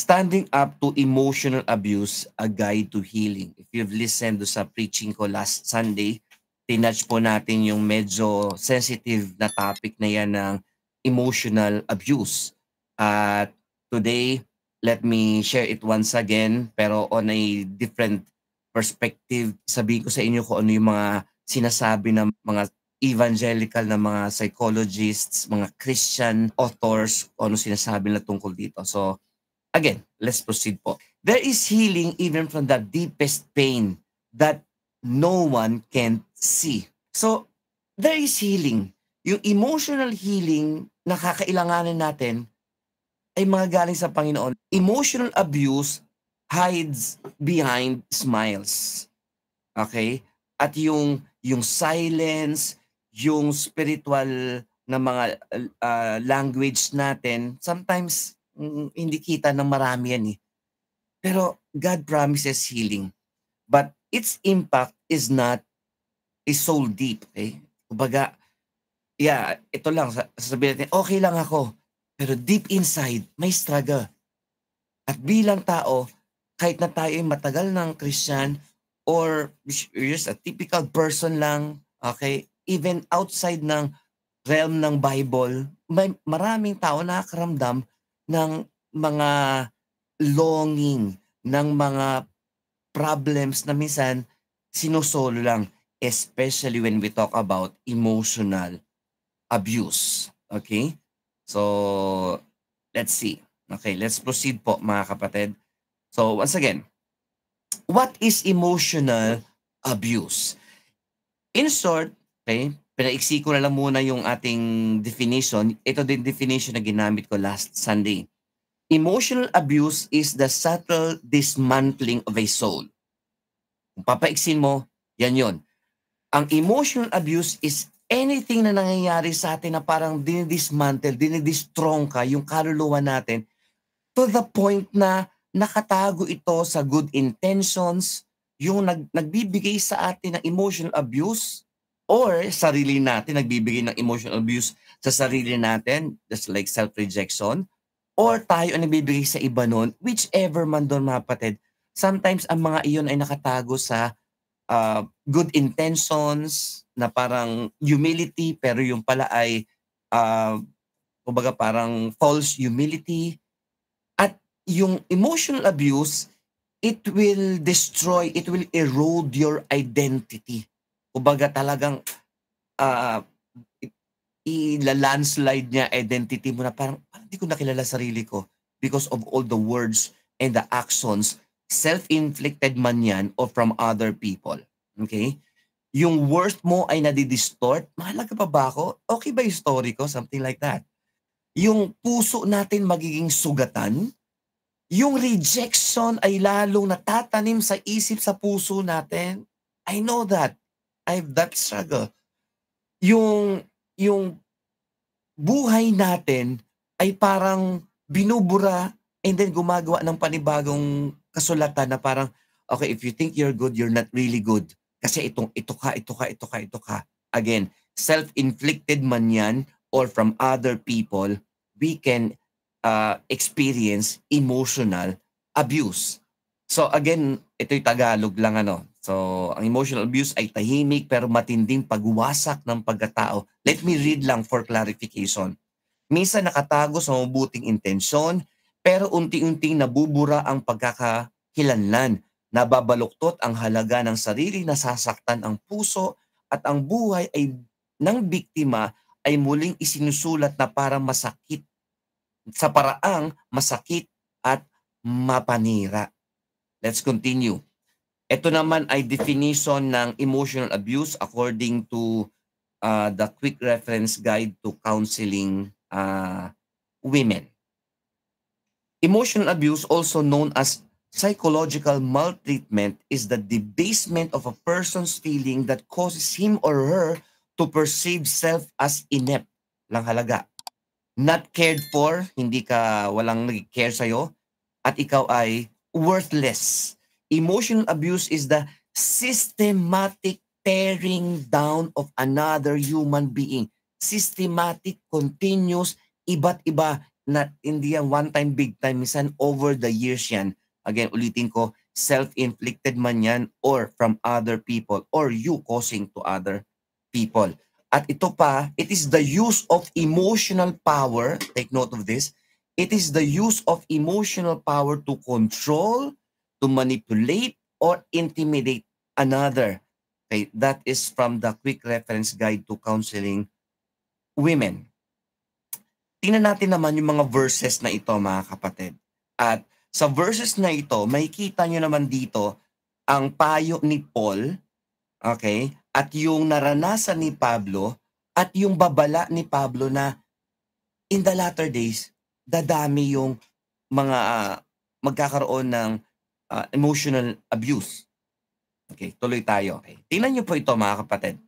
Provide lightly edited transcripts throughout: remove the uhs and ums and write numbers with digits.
Standing Up to Emotional Abuse, A Guide to Healing. If you've listened to sa preaching ko last Sunday, tinatch po natin yung medyo sensitive na topic na yan ng emotional abuse. At today, let me share it once again, pero on a different perspective. Sabihin ko sa inyo kung ano yung mga sinasabi ng mga evangelical na mga psychologists, mga Christian authors, kung ano sinasabi nila tungkol dito. So, again, let's proceed po. There is healing even from the deepest pain that no one can see. So, there is healing. Yung emotional healing na kakailanganin natin ay mga galing sa Panginoon. Emotional abuse hides behind smiles. Okay? At yung silence, yung spiritual na mga language natin, sometimes hindi kita ng marami yan eh. Pero God promises healing. But its impact is so deep. Okay? Kumbaga, yeah, ito lang, sasabihin natin, okay lang ako. Pero deep inside, may struggle. At bilang tao, kahit na tayo ay matagal ng Christian or just a typical person lang, okay, even outside ng realm ng Bible, may maraming tao nakakaramdam ng mga longing, ng mga problems na minsan sinusolo lang, especially when we talk about emotional abuse. Okay? So, let's see. Okay, let's proceed po mga kapatid. So, once again, what is emotional abuse? In short, okay, pinaiksi ko na lang muna yung ating definition. Ito din definition na ginamit ko last Sunday. Emotional abuse is the subtle dismantling of a soul. Kung papaiksin mo, yan yon. Ang emotional abuse is anything na nangyayari sa atin na parang dinidismantle, dinidistrong ka yung kaluluwa natin to the point na nakatago ito sa good intentions, yung nagbibigay sa atin ng emotional abuse or sarili natin nagbibigay ng emotional abuse sa sarili natin, just like self-rejection, or tayo ang nagbibigay sa iba nun, whichever man doon mga kapatid. Sometimes ang mga iyon ay nakatago sa good intentions na parang humility pero yung pala ay kumbaga parang false humility. At yung emotional abuse, it will destroy, it will erode your identity. Kumbaga talagang ila-landslide niya identity mo na parang hindi ko nakilala sarili ko because of all the words and the actions, self-inflicted man yan or from other people. Okay? Yung worth mo ay nadidistort. Mahalaga pa ba ako? Okay ba yung story ko? Something like that. Yung puso natin magiging sugatan. Yung rejection ay lalong natatanim sa isip, sa puso natin. I know that. I have that struggle. Yung buhay natin ay parang binubura and then gumagawa ng panibagong kasulatan na parang, okay, if you think you're good, you're not really good. Kasi ito ka. Again, self-inflicted man yan or from other people, we can experience emotional abuse. So again, ito'y Tagalog lang ano. So ang emotional abuse ay tahimik pero matinding pagwasak ng pagkatao. Let me read lang for clarification. Minsan nakatago sa mabuting intensyon pero unti-unting nabubura ang pagkakakilanlan. Nababaluktot ang halaga ng sarili, nasasaktan ang puso at ang buhay ay ng biktima ay muling isinusulat na parang masakit sa paraang masakit at mapanira. Let's continue. Ito naman ay definition ng emotional abuse according to the Quick Reference Guide to Counseling Women. Emotional abuse, also known as psychological maltreatment, is the debasement of a person's feeling that causes him or her to perceive self as inept. Lang halaga. Not cared for, hindi ka walang nag-care sa'yo, at ikaw ay worthless. Emotional abuse is the systematic tearing down of another human being. Systematic, continuous, iba't iba, hindi yan one time, big time. Minsan over the years yan. Again, ulitin ko, self-inflicted man yan or from other people or you causing to other people. At ito pa, it is the use of emotional power. Take note of this. It is the use of emotional power to control, to manipulate, or intimidate another. Okay, that is from the Quick Reference Guide to Counseling Women. Tingnan natin naman yung mga verses na ito, mga kapatid. At sa verses na ito, makikita nyo naman dito ang payo ni Paul, okay, at yung naranasan ni Pablo, at yung babala ni Pablo na in the latter days, dadami yung mga magkakaroon ng emotional abuse. Okay, tuloy tayo. Okay. Tingnan nyo po ito, mga kapatid.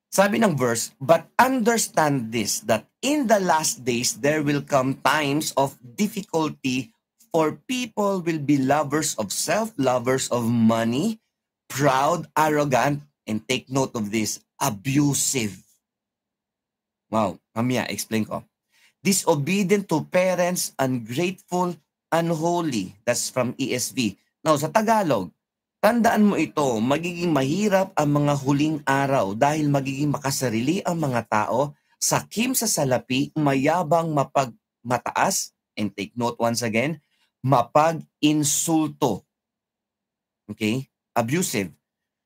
Sabi ng verse, but understand this, that in the last days there will come times of difficulty, for people will be lovers of self, lovers of money, proud, arrogant, and take note of this, abusive. Wow, mamaya, explain ko. Disobedient to parents, ungrateful, unholy. That's from ESV. Now, sa Tagalog, tandaan mo ito, magiging mahirap ang mga huling araw dahil magiging makasarili ang mga tao, sakim sa salapi, mayabang, mataas, and take note once again, mapag-insulto. Okay? Abusive.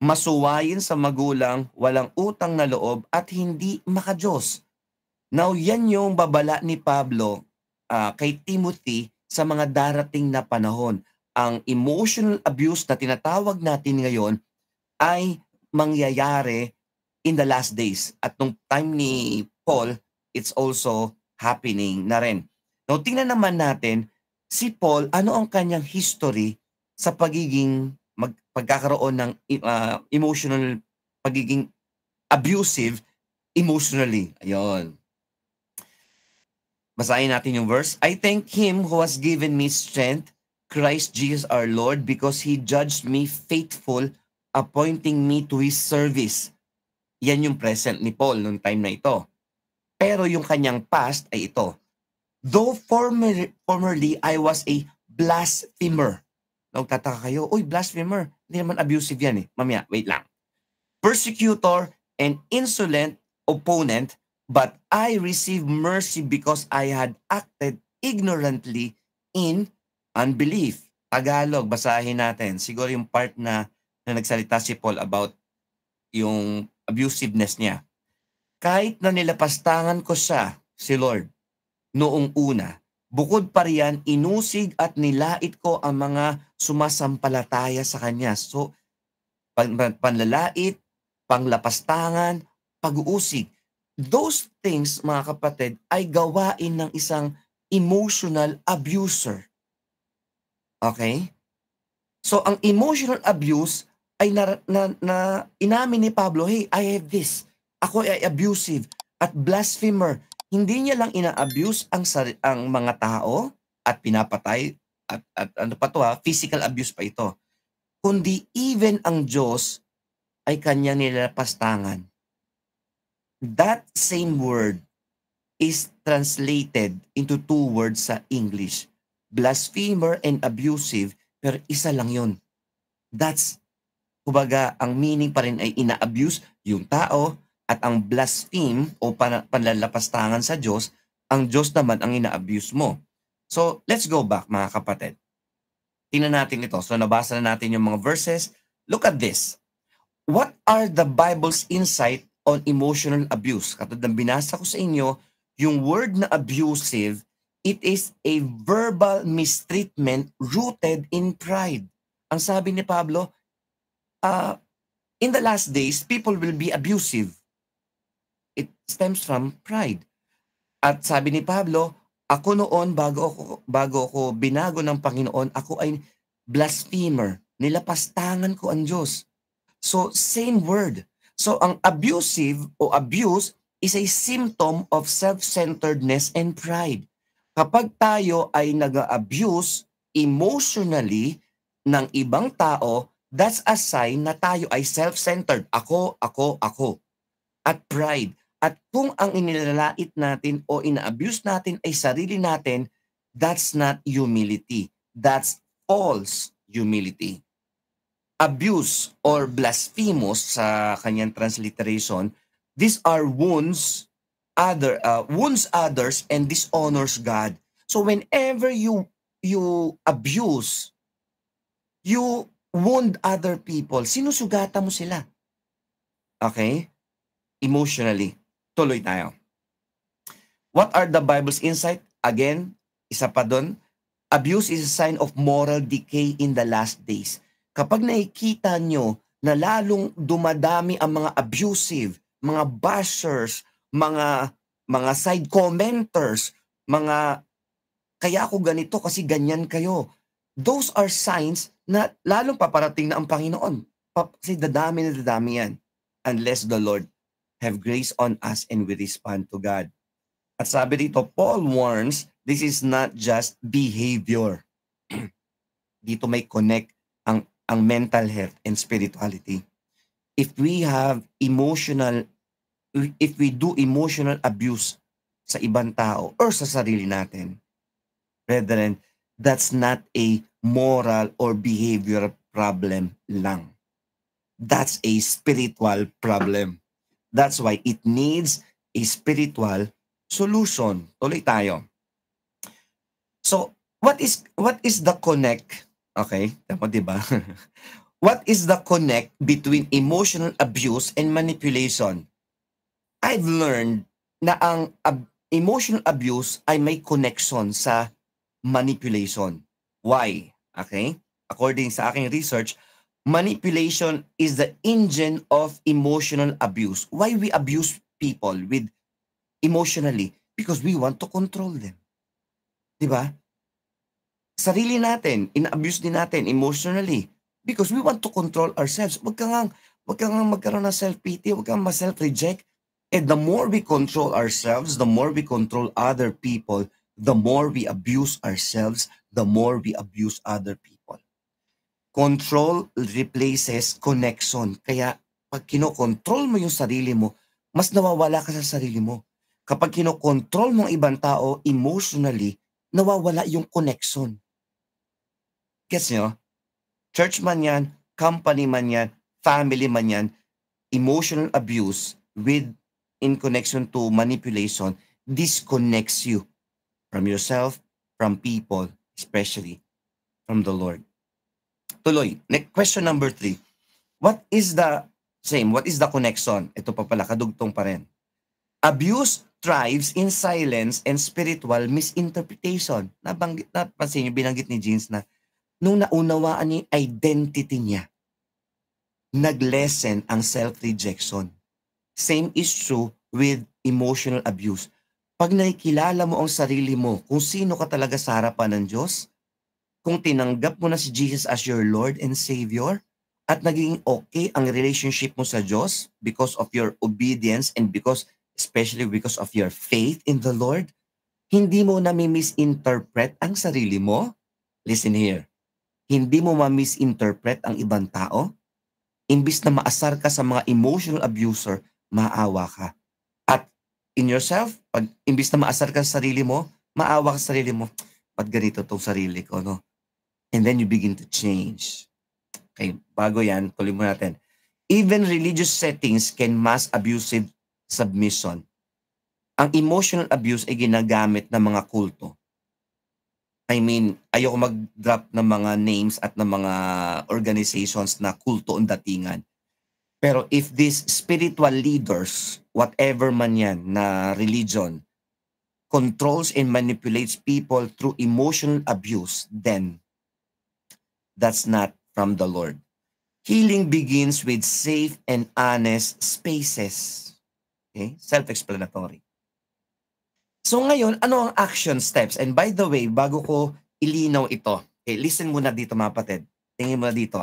Masuwayin sa magulang, walang utang na loob, at hindi makadiyos. Now, yan yung babala ni Pablo kay Timothy sa mga darating na panahon. Ang emotional abuse na tinatawag natin ngayon ay mangyayari in the last days. At nung time ni Paul, it's also happening na rin. Now, tingnan naman natin, si Paul, ano ang kanyang history sa pagiging pagkakaroon ng emotional, pagiging abusive emotionally. Ayun. Basahin natin yung verse. I thank Him who has given me strength, Christ Jesus our Lord, because He judged me faithful, appointing me to His service. Yan yung present ni Paul noong time na ito. Pero yung kanyang past ay ito. Though formerly I was a blasphemer. Nagtataka kayo, uy, blasphemer. Hindi naman abusive yan eh. Mamaya, wait lang. Persecutor and insolent opponent, but I received mercy because I had acted ignorantly in unbelief. Tagalog, basahin natin. Siguro yung part na nagsalita si Paul about yung abusiveness niya. Kahit na nilapastangan ko siya, si Lord, noong una, bukod pa riyan, inusig at nilait ko ang mga sumasampalataya sa Kanya. So, panlalait, panglapastangan, pag-uusig. Those things, mga kapatid, ay gawain ng isang emotional abuser. Okay? So, ang emotional abuse ay inamin ni Pablo, hey, I have this. Ako ay abusive at blasphemer. Hindi niya lang ina-abuse ang mga tao at pinapatay at ano pa to physical abuse pa ito. Kundi even ang Diyos ay kanyang nilapastangan. That same word is translated into two words sa English. Blasphemer and abusive, pero isa lang yun. That's, kumbaga, ang meaning pa rin ay ina-abuse yung tao at ang blaspheme o panlalapastangan sa Diyos, ang Diyos naman ang ina-abuse mo. So, let's go back, mga kapatid. Tingnan natin ito. So, nabasa na natin yung mga verses. Look at this. What are the Bible's insight on emotional abuse? Katulad ng binasa ko sa inyo, yung word na abusive, it is a verbal mistreatment rooted in pride. Ang sabi ni Pablo, in the last days, people will be abusive. It stems from pride. At sabi ni Pablo, ako noon, bago ako binago ng Panginoon, ako ay blasphemer. Nilapastangan ko ang Diyos. So, same word. So, ang abusive o abuse is a symptom of self-centeredness and pride. Kapag tayo ay nag-abuse emotionally ng ibang tao, that's a sign na tayo ay self-centered. Ako. At pride. At kung ang inilalait natin o ina-abuse natin ay sarili natin, that's not humility. That's false humility. Abuse or blasphemous sa kanyang transliteration, these are wounds others and dishonors God. So whenever you abuse, you wound other people, sinusugatan mo sila. Okay? Emotionally. Tuloy tayo. What are the Bible's insight? Again, isa pa doon, abuse is a sign of moral decay in the last days. Kapag nakikita nyo na lalong dumadami ang mga abusive, mga bashers, mga side commenters, mga kaya ako ganito kasi ganyan kayo. Those are signs na lalong paparating na ang Panginoon. Kasi dadami na dadami yan. Unless the Lord have grace on us and we respond to God. At sabi dito, Paul warns, this is not just behavior. Dito may connect ang mental health and spirituality. If we do emotional abuse sa ibang tao or sa sarili natin, brethren, that's not a moral or behavioral problem lang. That's a spiritual problem. That's why it needs a spiritual solution. Tuloy tayo. So, what is the connect? Okay, tama 'di ba? What is the connect between emotional abuse and manipulation? I've learned na ang emotional abuse ay may connection sa manipulation. Why? Okay? According sa aking research, manipulation is the engine of emotional abuse. Why we abuse people with emotionally? Because we want to control them. 'Di ba? Sarili natin, ina-abuse din natin emotionally because we want to control ourselves. Wag ka nga magkaroon ng self-pity, wag kang ma-self-reject. And the more we control ourselves, the more we control other people, the more we abuse ourselves, the more we abuse other people. Control replaces connection. Kaya pag kinokontrol mo yung sarili mo, mas nawawala ka sa sarili mo. Kapag kinokontrol mo ang ibang tao emotionally, nawawala yung connection. Gets nyo? Church man yan, company man yan, family man yan, emotional abuse in connection to manipulation disconnects you from yourself, from people, especially from the Lord. Tuloy. Next question number 3. What is the connection? Ito pa pala, kadugtong pa rin. Abuse thrives in silence and spiritual misinterpretation. Napansin niyo, binanggit ni Jeans na nung naunawaan niya yung identity niya, nag-lessen ang self-rejection. Same is true with emotional abuse. Pag nakikilala mo ang sarili mo, kung sino ka talaga sa harapan ng Diyos, kung tinanggap mo na si Jesus as your Lord and Savior, at naging okay ang relationship mo sa Diyos because of your obedience and especially because of your faith in the Lord, hindi mo na misinterpret ang sarili mo. Listen here. Hindi mo ma-misinterpret ang ibang tao. Imbis na maasar ka sa mga emotional abuser, maawa ka. At in yourself, pag imbis na maasar ka sa sarili mo, maawa ka sa sarili mo, ba't ganito tong sarili ko, no? And then you begin to change. Okay, bago yan, tuloy mo natin. Even religious settings can mask abusive submission. Ang emotional abuse ay ginagamit ng mga kulto. I mean, ayoko mag-drop ng mga names at ng mga organizations na kulto ang datingan. Pero if these spiritual leaders, whatever man yan na religion, controls and manipulates people through emotional abuse, then that's not from the Lord. Healing begins with safe and honest spaces. Okay? Self-explanatory. So ngayon, ano ang action steps? And by the way, bago ko ilinaw ito, listen muna dito mga kapatid. Tingin muna dito.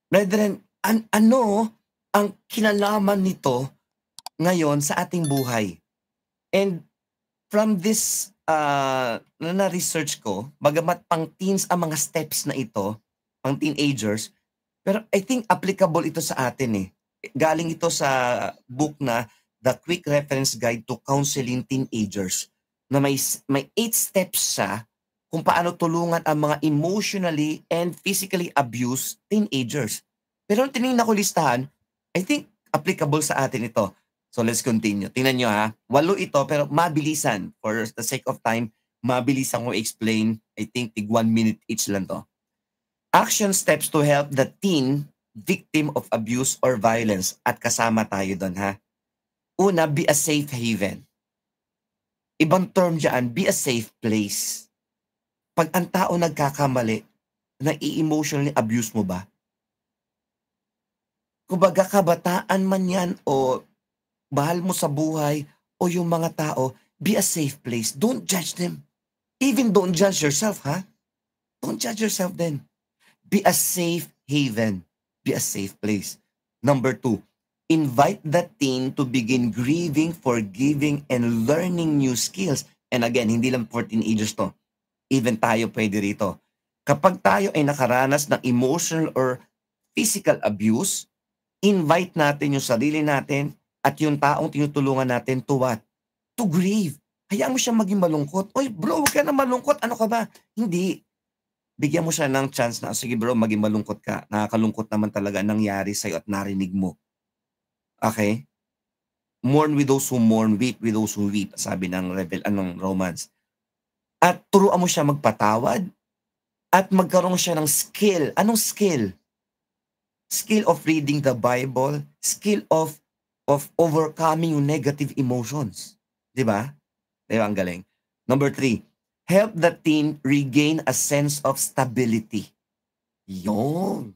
Brethren, ano ang kinalaman nito ngayon sa ating buhay? And from this na-research ko, bagamat pang teens ang mga steps na ito, pang teenagers, pero I think applicable ito sa atin eh. Galing ito sa book na The Quick Reference Guide to Counseling Teenagers, na may 8 steps siya kung paano tulungan ang mga emotionally and physically abused teenagers. Pero nung tinignan ko listahan, I think applicable sa atin ito. So let's continue. Tingnan nyo ha. 8 ito pero mabilisan. For the sake of time, mabilisan ko explain. I think 1 minute each lang to. Action steps to help the teen victim of abuse or violence. At kasama tayo doon ha. Una, be a safe haven. Ibang term dyan, be a safe place. Pag ang tao nagkakamali, na-emotionally abuse mo ba? Kumbaga kabataan man yan o bahal mo sa buhay o yung mga tao, be a safe place. Don't judge them. Even don't judge yourself, ha? Don't judge yourself then. Be a safe haven. Be a safe place. Number 2, invite the teen to begin grieving, forgiving, and learning new skills. And again, hindi lang for teenagers to. Even tayo pwede rito. Kapag tayo ay nakaranas ng emotional or physical abuse, invite natin yung sarili natin at yung taong tinutulungan natin to what? To grieve. Hayaan mo siya maging malungkot. Oy bro, huwag ka na malungkot. Ano ka ba? Hindi. Bigyan mo siya ng chance na, sige bro, maging malungkot ka. Nakakalungkot naman talaga nangyari sa'yo at narinig mo. Okay? Mourn with those who mourn, weep with those who weep. Sabi ng Romans. At turuan mo siya magpatawad at magkaroon siya ng skill. Anong skill? Skill of reading the Bible, skill of overcoming yung negative emotions. Di ba? Diba ang galing? Number 3, help the teen regain a sense of stability. Yun.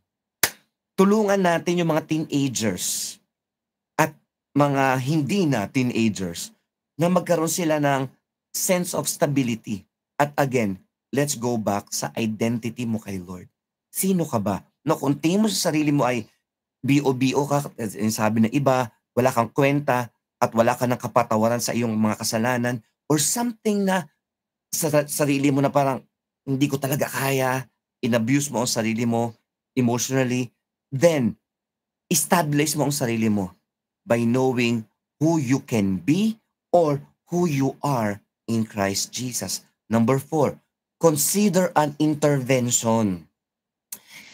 Tulungan natin yung mga teenagers at mga hindi na teenagers na magkaroon sila ng sense of stability. At again, let's go back sa identity mo kay Lord. Sino ka ba? No, kung tingin mo sa sarili mo ay BO ka, sabi ng iba, wala kang kwenta at wala ka ng kapatawaran sa iyong mga kasalanan or something na sa sarili mo na parang hindi ko talaga kaya, inabuse mo ang sarili mo emotionally, then establish mo ang sarili mo by knowing who you can be or who you are in Christ Jesus. Number 4, consider an intervention.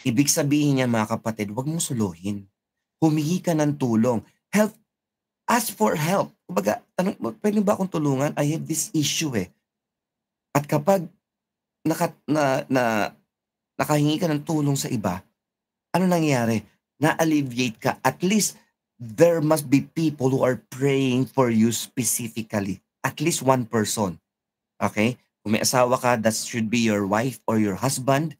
Ibig sabihin niyan mga kapatid, huwag mong suluhin. Humingi ka ng tulong. Help. Ask for help. Kumbaga, tanong mo, pwede ba akong tulungan? I have this issue eh. At kapag nakahingi ka ng tulong sa iba, ano nangyayari? Na-alleviate ka. At least, there must be people who are praying for you specifically. At least one person. Okay? Kung may asawa ka, that should be your wife or your husband.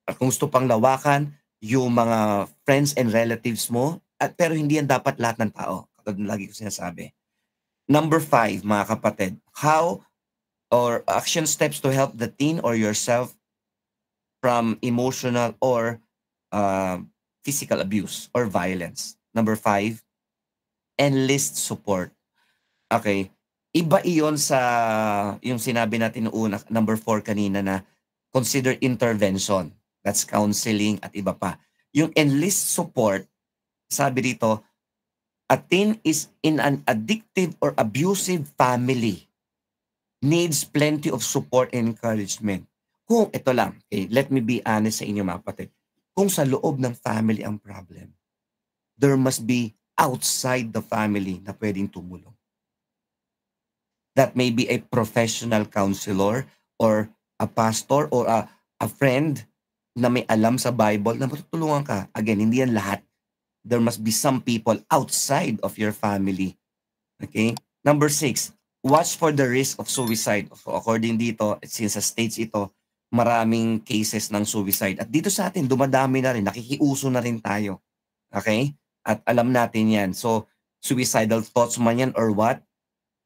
At kung gusto pang lawakan, yung mga friends and relatives mo, pero hindi yan dapat lahat ng tao. Katulad lagi ko sinasabi. Number 5, mga kapatid, how or action steps to help the teen or yourself from emotional or physical abuse or violence. Number 5, enlist support. Okay. Iba iyon sa yung sinabi natin noong una, number 4 kanina na consider intervention. That's counseling at iba pa. Yung enlist support, sabi dito, a teen is in an addictive or abusive family, needs plenty of support and encouragement. Kung ito lang, okay, let me be honest sa inyo mga kapatid. Kung sa loob ng family ang problem, there must be outside the family na pwedeng tumulong. That may be a professional counselor or a pastor or a friend na may alam sa Bible na matutulungan ka. Again, hindi yan lahat. There must be some people outside of your family. Okay? Number 6, watch for the risk of suicide. So according dito, since sa states ito, maraming cases ng suicide. At dito sa atin, dumadami na rin. Nakikiuso na rin tayo. Okay? At alam natin yan. So, suicidal thoughts man yan or what?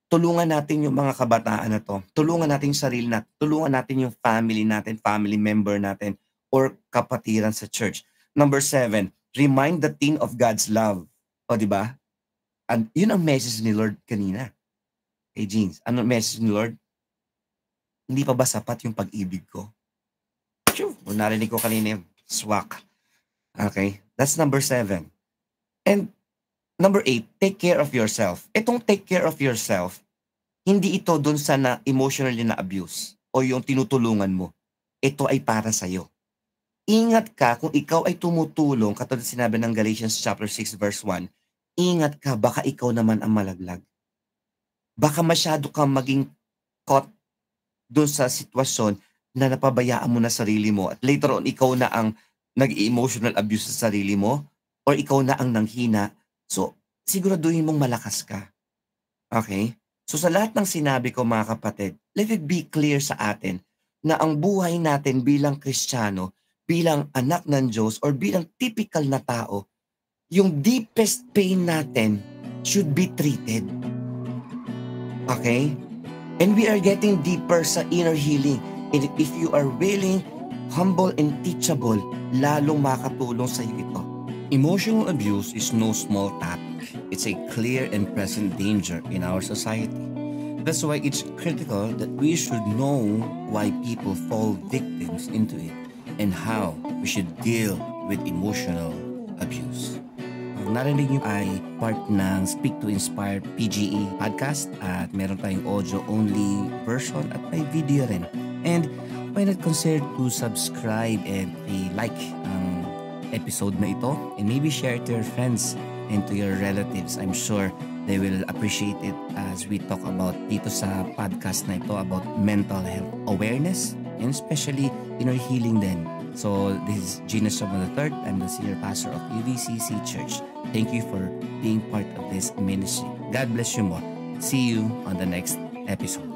Tulungan natin yung mga kabataan na to. Tulungan natin yung sarili natin. Tulungan natin yung family natin, family member natin, or kapatiran sa church. Number 7, remind the teen of God's love. O, di ba? And yun ang message ni Lord kanina. Hey, Jeans, ano message ni Lord? Hindi pa ba sapat yung pag-ibig ko? Narinig ko kanina yung swak. Okay? That's number 7. And Number 8, take care of yourself. Itong take care of yourself, hindi ito dun sa emotionally na abuse o yung tinutulungan mo. Ito ay para sa'yo. Ingat ka kung ikaw ay tumutulong, katulad sinabi ng Galatians chapter 6 verse 1, ingat ka, baka ikaw naman ang malaglag. Baka masyado kang maging caught dun sa sitwasyon na napabayaan mo na sarili mo at later on ikaw na ang nag-emotional abuse sa sarili mo or ikaw na ang nanghina. So, siguraduhin mong malakas ka. Okay? So sa lahat ng sinabi ko mga kapatid, let it be clear sa atin na ang buhay natin bilang Kristiyano, bilang anak ng Diyos or bilang typical na tao, yung deepest pain natin should be treated. Okay? And we are getting deeper sa inner healing. And if you are willing, humble and teachable, lalong makatulong sa iyo ito. Emotional abuse is no small topic. It's a clear and present danger in our society. That's why it's critical that we should know why people fall victims into it and how we should deal with emotional abuse. Ang narinig nyo ay part ng Speak to Inspire PGE podcast at meron tayong audio-only version at may video rin. And why not consider to subscribe and like ang episode na ito and maybe share to your friends and to your relatives. I'm sure they will appreciate it as we talk about dito sa podcast na ito about mental health awareness and especially inner healing din. So this is Gina Somo III. I'm the senior pastor of UVCC Church. Thank you for being part of this ministry. God bless you more. See you on the next episode.